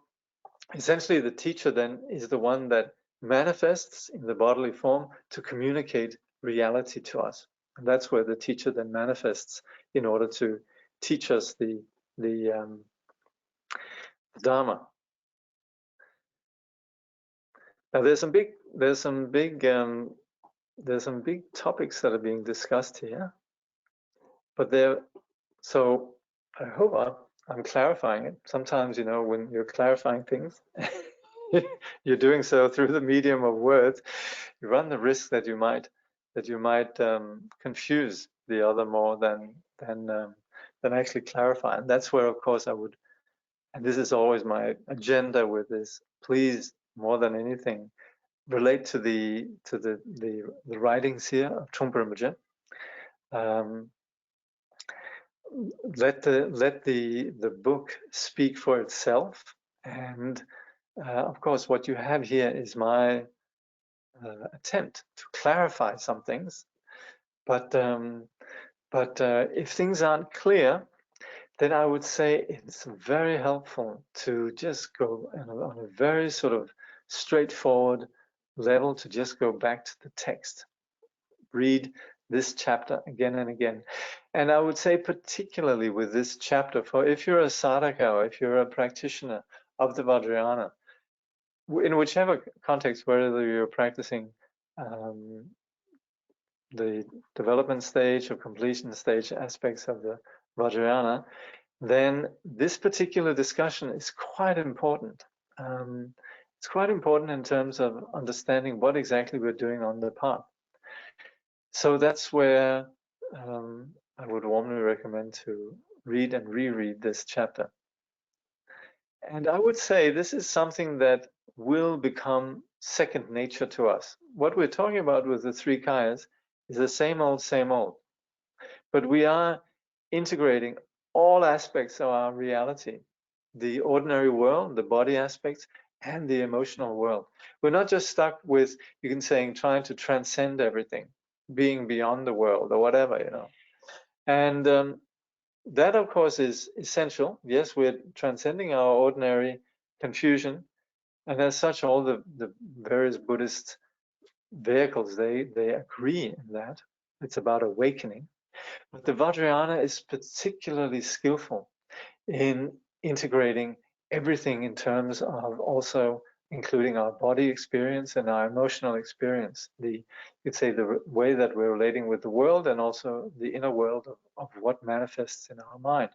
essentially the teacher then is the one that manifests in the bodily form to communicate reality to us. And that's where the teacher then manifests in order to teach us the Dharma. Now there's some big topics that are being discussed here, but so I hope I'm clarifying it. Sometimes, you know, when you're clarifying things, you're doing so through the medium of words, you run the risk that you might confuse the other more than actually clarify. And that's where, of course, I would, and this is always my agenda with this, please, more than anything, relate to the writings here of Trungpa Rinpoche. Let the book speak for itself, and of course, what you have here is my attempt to clarify some things. But if things aren't clear, then I would say it's very helpful to just go on a very sort of straightforward level, to just go back to the text, read this chapter again and again. And I would say particularly with this chapter, for if you're a sadhaka or if you're a practitioner of the Vajrayana, in whichever context, whether you're practicing the development stage or completion stage aspects of the Vajrayana, then this particular discussion is quite important. It's quite important in terms of understanding what exactly we're doing on the path. So that's where I would warmly recommend to read and reread this chapter. And I would say this is something that will become second nature to us. What we're talking about with the three kayas is the same old, but we are integrating all aspects of our reality, the ordinary world, the body aspects, and the emotional world. We're not just stuck with, you can say, trying to transcend everything, being beyond the world or whatever, you know. And that, of course, is essential. Yes, we're transcending our ordinary confusion, and as such, all the various Buddhist vehicles, they agree in that. It's about awakening. But the Vajrayana is particularly skillful in integrating everything in terms of also including our body experience and our emotional experience, you'd say the way that we're relating with the world, and also the inner world of what manifests in our mind.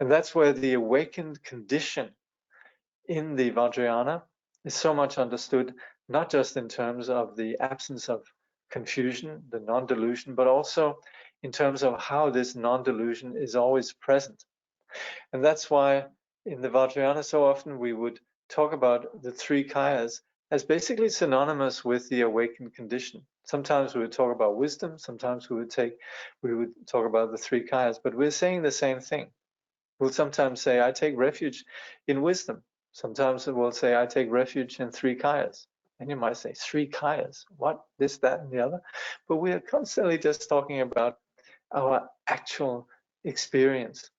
And that's where the awakened condition in the Vajrayana is so much understood, not just in terms of the absence of confusion, the non-delusion, but also in terms of how this non-delusion is always present. And that's why in the Vajrayana so often we would talk about the three kayas as basically synonymous with the awakened condition. Sometimes we would talk about wisdom, sometimes we would talk about the three kayas, but we're saying the same thing. We'll sometimes say, I take refuge in wisdom. Sometimes we'll say, I take refuge in three kayas. And you might say, three kayas, what? This, that, and the other. But we are constantly just talking about our actual experience.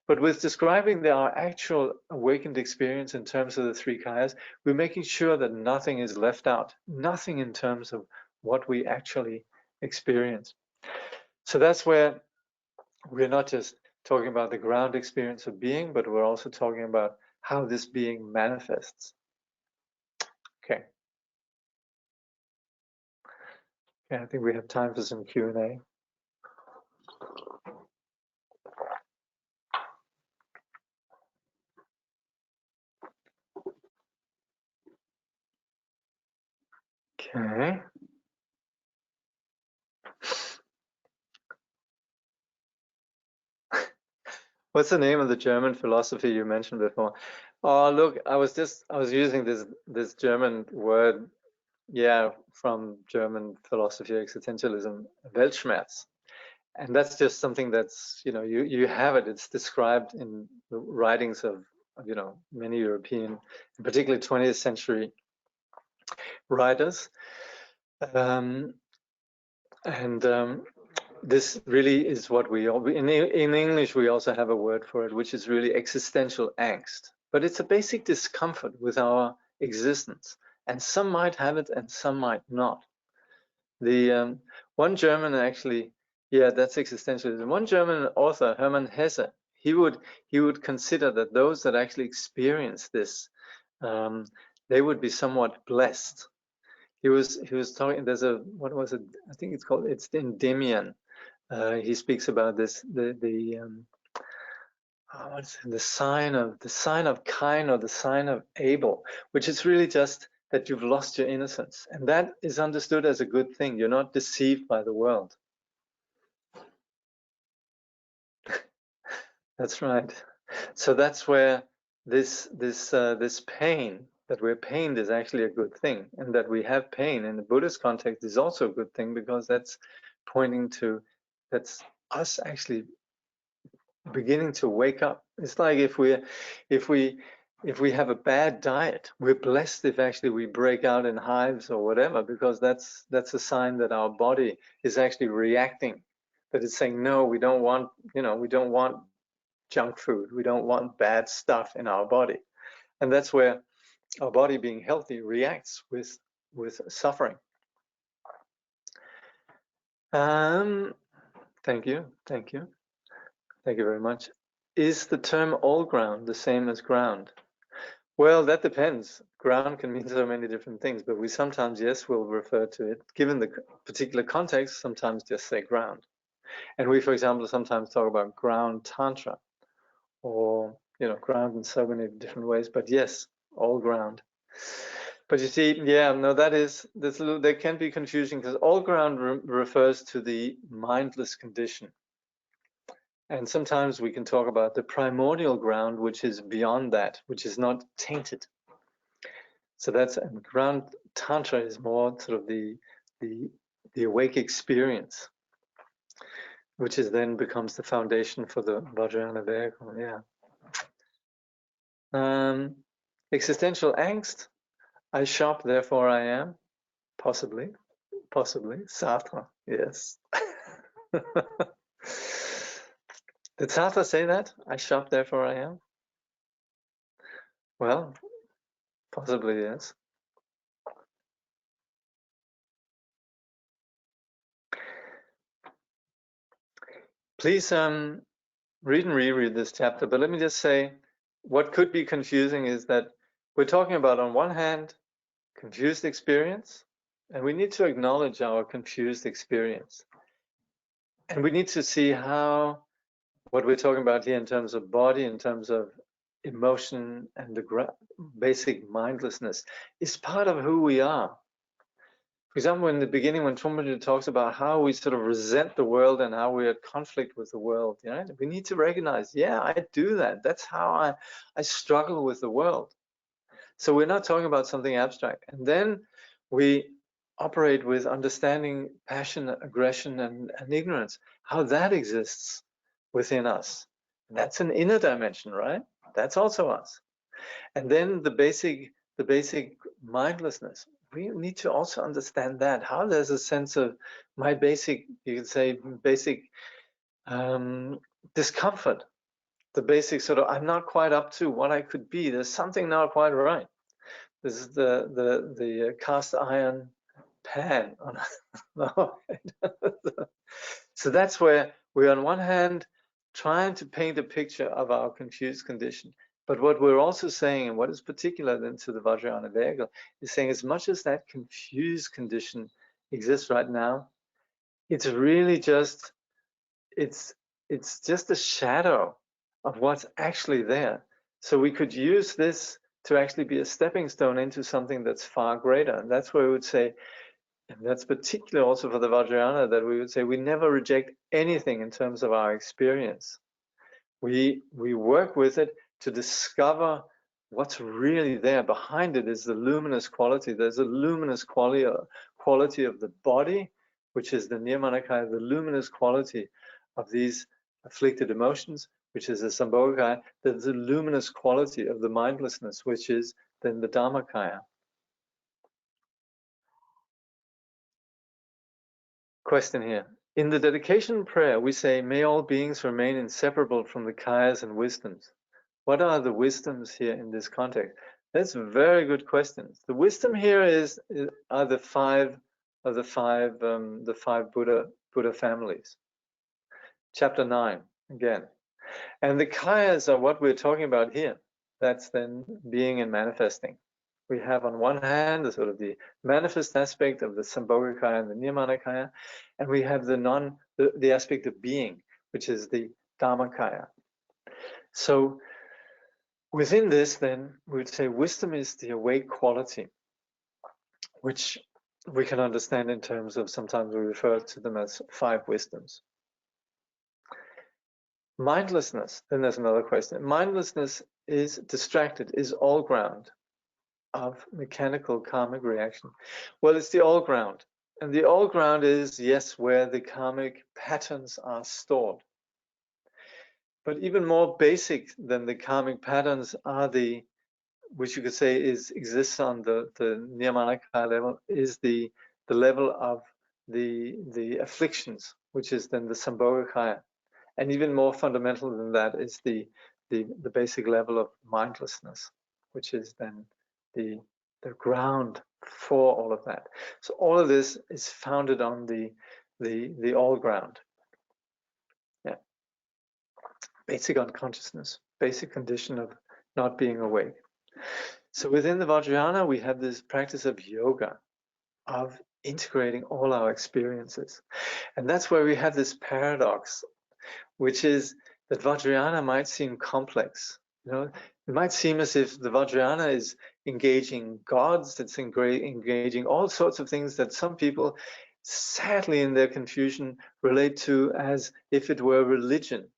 But with describing our actual awakened experience in terms of the three kayas, we're making sure that nothing is left out, nothing in terms of what we actually experience. So that's where we're not just talking about the ground experience of being, but we're also talking about how this being manifests. Okay. I think we have time for some Q&A. Okay. What's the name of the German philosophy you mentioned before? Oh, look, I was using this German word, yeah, from German philosophy existentialism, Weltschmerz. And that's just something that's, you know, you have it. It's described in the writings of you know, many European, and particularly 20th century writers. This really is what we all, in English we also have a word for it, which is really existential angst. But it's a basic discomfort with our existence, and some might have it and some might not. The one German actually, yeah, that's existentialism. One German author, Hermann Hesse, he would consider that those that actually experience this, they would be somewhat blessed. He was talking. There's a, what was it? I think it's in Demian. He speaks about this, the sign of Cain or the sign of Abel, which is really just that you've lost your innocence, and that is understood as a good thing. You're not deceived by the world. That's right. So that's where this pain, that we're pained, is actually a good thing, and that we have pain in the Buddhist context is also a good thing, because that's pointing to, that's us actually beginning to wake up. It's like if we have a bad diet, we're blessed if actually we break out in hives or whatever, because that's a sign that our body is actually reacting, that it's saying, no, we don't want, we don't want junk food, we don't want bad stuff in our body. And that's where our body, being healthy, reacts with suffering. Thank you very much. Is the term all ground the same as ground? Well, that depends. Ground can mean so many different things, but we sometimes, yes, will refer to it, given the particular context, sometimes just say ground. And we, for example, sometimes talk about ground tantra, or ground in so many different ways. But yes, all ground. But you see, yeah, no, that can be confusing, because all ground refers to the mindless condition. And sometimes we can talk about the primordial ground, which is beyond that, which is not tainted. So that's ground tantra is more sort of the awake experience, which is then becomes the foundation for the Vajrayana vehicle. Yeah. Existential angst. I shop, therefore I am. Possibly. Sartre. Yes. Did Sartre say that? I shop, therefore I am? Well, possibly, yes. Please read and reread this chapter, but let me just say, what could be confusing is that we're talking about, on one hand, confused experience, and we need to acknowledge our confused experience. And we need to see how what we're talking about here in terms of body, in terms of emotion, and the basic mindlessness is part of who we are. For example, in the beginning, when Trungpa talks about how we sort of resent the world and how we're at conflict with the world, we need to recognize, yeah, I do that. That's how I struggle with the world. So we're not talking about something abstract. And then we operate with understanding passion, aggression, and ignorance, how that exists within us. And that's an inner dimension, right? That's also us. And then the basic mindlessness. We need to also understand that, how there's a sense of my basic, you could say, basic discomfort, the basic sort of, I'm not quite up to what I could be. There's something not quite right. This is the cast iron pan. So that's where we're, on one hand, trying to paint a picture of our confused condition. But what we're also saying, and what is particular then to the Vajrayana vehicle, is saying, as much as that confused condition exists right now, it's really just, it's just a shadow of what's actually there. So we could use this to actually be a stepping stone into something that's far greater. And that's where we would say, and that's particular also for the Vajrayana, that we would say we never reject anything in terms of our experience. We work with it to discover what's really there. Behind it is the luminous quality. There's a luminous quality of the body, which is the Nirmanakaya, the luminous quality of these afflicted emotions, which is the Sambhogakaya. There's the luminous quality of the mindlessness, which is then the Dhammakaya. Question here. In the dedication prayer, we say, may all beings remain inseparable from the kayas and wisdoms. What are the wisdoms here in this context? That's very good questions. The wisdom here are the five Buddha families. Chapter 9 again. And the kayas are what we're talking about here. That's then being and manifesting. We have on one hand the sort of the manifest aspect of the Sambhogakaya and the Nirmanakaya, and we have the aspect of being, which is the Dhammakaya. So within this, then, we would say wisdom is the awake quality, which we can understand in terms of, sometimes we refer to them as five wisdoms. Mindlessness, then there's another question. Mindlessness is distracted, is all ground of mechanical karmic reaction. Well, it's the all ground. And the all ground is, yes, where the karmic patterns are stored. But even more basic than the karmic patterns are the, which you could say exists on the Niyamanakaya level, is the level of the afflictions, which is then the Sambhogakaya. And even more fundamental than that is the basic level of mindlessness, which is then the ground for all of that. So all of this is founded on the all ground. Yeah. Basic unconsciousness, basic condition of not being awake. So within the Vajrayana, we have this practice of yoga, of integrating all our experiences. And that's where we have this paradox, which is that Vajrayana might seem complex. You know, it might seem as if the Vajrayana is engaging gods, it's engaging all sorts of things that some people, sadly in their confusion, relate to as if it were religion.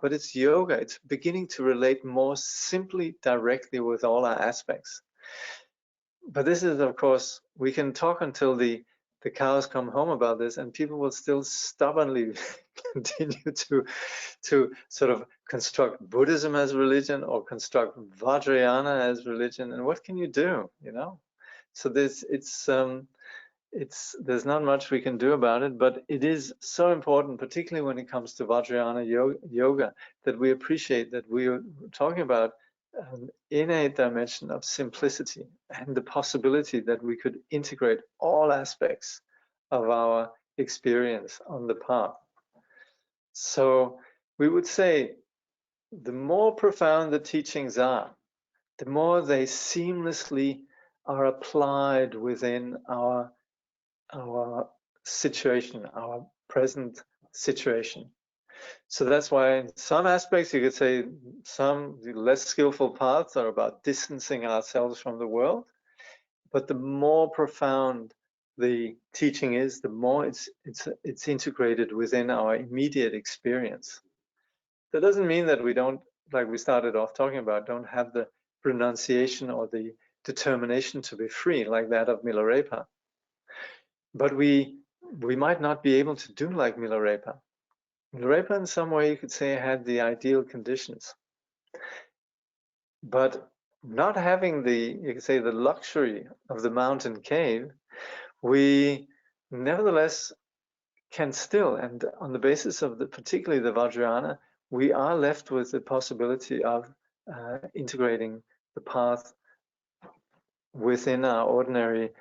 But it's yoga. It's beginning to relate more simply, directly with all our aspects. But this is, of course, we can talk until the cows come home about this, and people will still stubbornly continue to sort of construct Buddhism as religion or construct Vajrayana as religion. And what can you do? You know, so there's not much we can do about it, but it is so important, particularly when it comes to Vajrayana yoga, that we appreciate that we are talking about an innate dimension of simplicity and the possibility that we could integrate all aspects of our experience on the path. So we would say the more profound the teachings are, the more they seamlessly are applied within our situation, our present situation. So that's why in some aspects you could say some less skillful paths are about distancing ourselves from the world, but the more profound the teaching is, the more it's integrated within our immediate experience. That doesn't mean that we don't, like we started off talking about, don't have the renunciation or the determination to be free, like that of Milarepa. But we might not be able to do like Milarepa. Milarepa, in some way, you could say, had the ideal conditions. But not having you could say, the luxury of the mountain cave, we nevertheless can still, and on the basis of particularly the Vajrayana, we are left with the possibility of integrating the path within our ordinary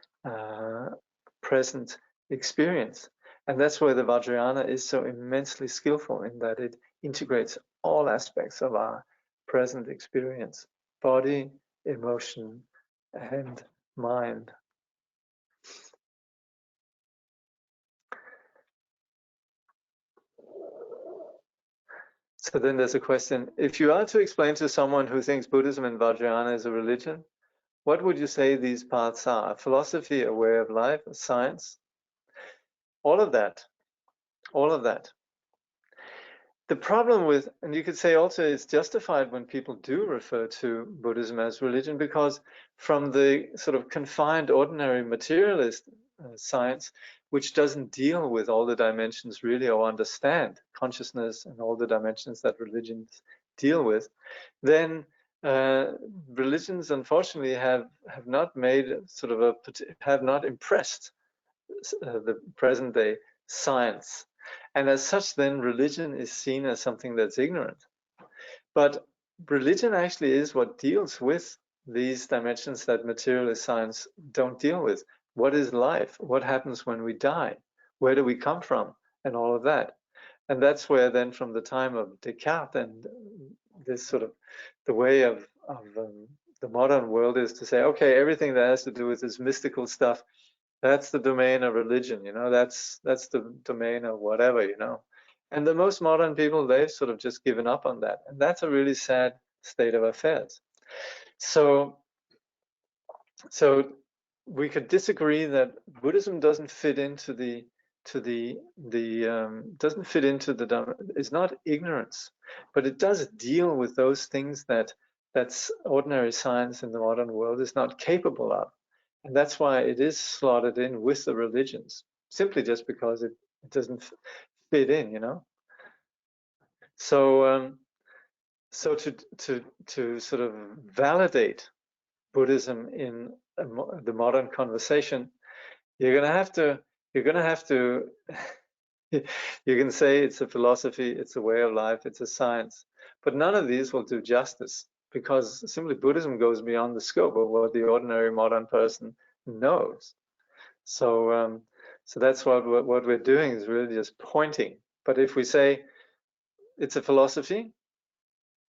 present experience. And that's where the Vajrayana is so immensely skillful, in that it integrates all aspects of our present experience: body, emotion, and mind. So then there's a question: if you are to explain to someone who thinks Buddhism and Vajrayana is a religion, what would you say these paths are? A philosophy, a way of life, a science? All of that. All of that. The problem with, and you could say also it's justified when people do refer to Buddhism as religion, because from the sort of confined, ordinary materialist science, which doesn't deal with all the dimensions really or understand consciousness and all the dimensions that religions deal with, then religions unfortunately have not made sort of have not impressed the present day science. And as such, then religion is seen as something that's ignorant. But religion actually is what deals with these dimensions that materialist science don't deal with. What is life? What happens when we die? Where do we come from? And all of that. And that's where then, from the time of Descartes and this sort of the way of the modern world is to say, okay, everything that has to do with this mystical stuff, that's the domain of religion, you know, that's the domain of whatever, you know. And the most modern people, they've sort of just given up on that. And that's a really sad state of affairs. So we could disagree that Buddhism doesn't fit into the doesn't fit into the Dhamma. It's not ignorance, but it does deal with those things that's ordinary science in the modern world is not capable of, and that's why it is slotted in with the religions, simply just because it doesn't fit in, you know. So so to sort of validate Buddhism in the modern conversation, you're gonna have to you can say it's a philosophy, it's a way of life, it's a science, but none of these will do justice, because simply Buddhism goes beyond the scope of what the ordinary modern person knows. So so that's what we're doing, is really just pointing. But if we say it's a philosophy,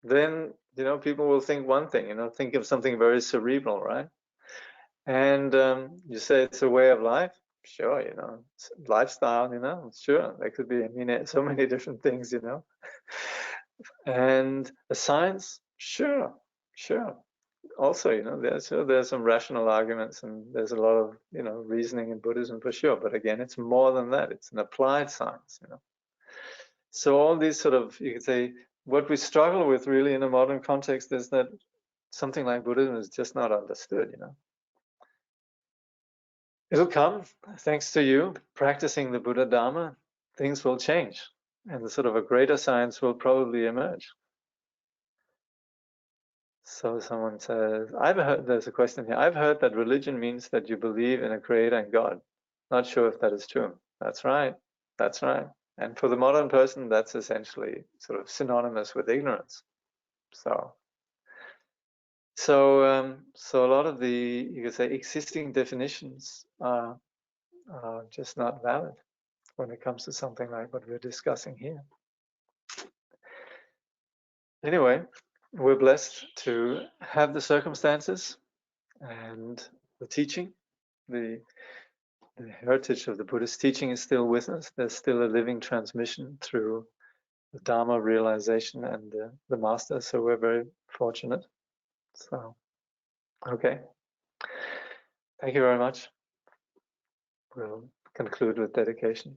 then, you know, people will think one thing, you know, think of something very cerebral, right? And you say it's a way of life, sure, you know, lifestyle, you know, sure, there could be, I mean, so many different things, you know. And a science, sure, sure. Also, you know, there's some rational arguments, and there's a lot of, you know, reasoning in Buddhism for sure. But again, it's more than that. It's an applied science, you know. So all these sort of, you could say, what we struggle with really in a modern context is that something like Buddhism is just not understood, you know. It'll come, thanks to you practicing the Buddha Dharma, things will change, and sort of a greater science will probably emerge. So someone says, I've heard, there's a question here, I've heard that religion means that you believe in a creator and God. Not sure if that is true. That's right. That's right. And for the modern person, that's essentially sort of synonymous with ignorance. So a lot of the, you could say, existing definitions are just not valid when it comes to something like what we're discussing here. Anyway, we're blessed to have the circumstances and the teaching. The heritage of the Buddhist teaching is still with us. There's still a living transmission through the Dharma realization and the Master, so we're very fortunate. So, okay. Thank you very much. We'll conclude with dedication.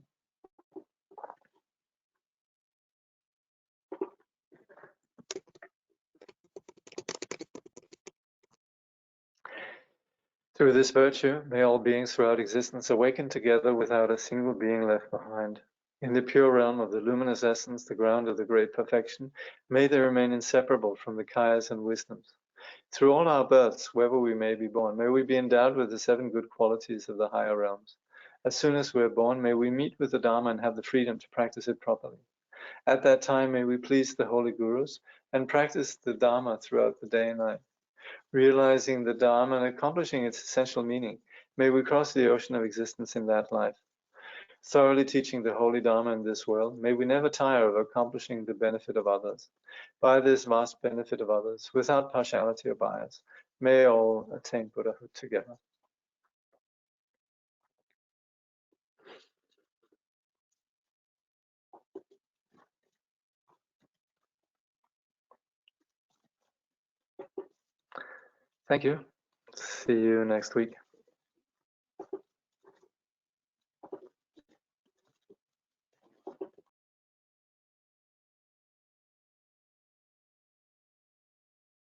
Through this virtue, may all beings throughout existence awaken together without a single being left behind. In the pure realm of the luminous essence, the ground of the great perfection, may they remain inseparable from the kayas and wisdoms. Through all our births, wherever we may be born, may we be endowed with the 7 good qualities of the higher realms. As soon as we're born, may we meet with the Dharma and have the freedom to practice it properly. At that time, may we please the holy gurus and practice the Dharma throughout the day and night. Realizing the Dharma and accomplishing its essential meaning, may we cross the ocean of existence in that life. Thoroughly teaching the holy Dharma in this world, may we never tire of accomplishing the benefit of others. By this vast benefit of others, without partiality or bias, may all attain Buddhahood together. Thank you. See you next week.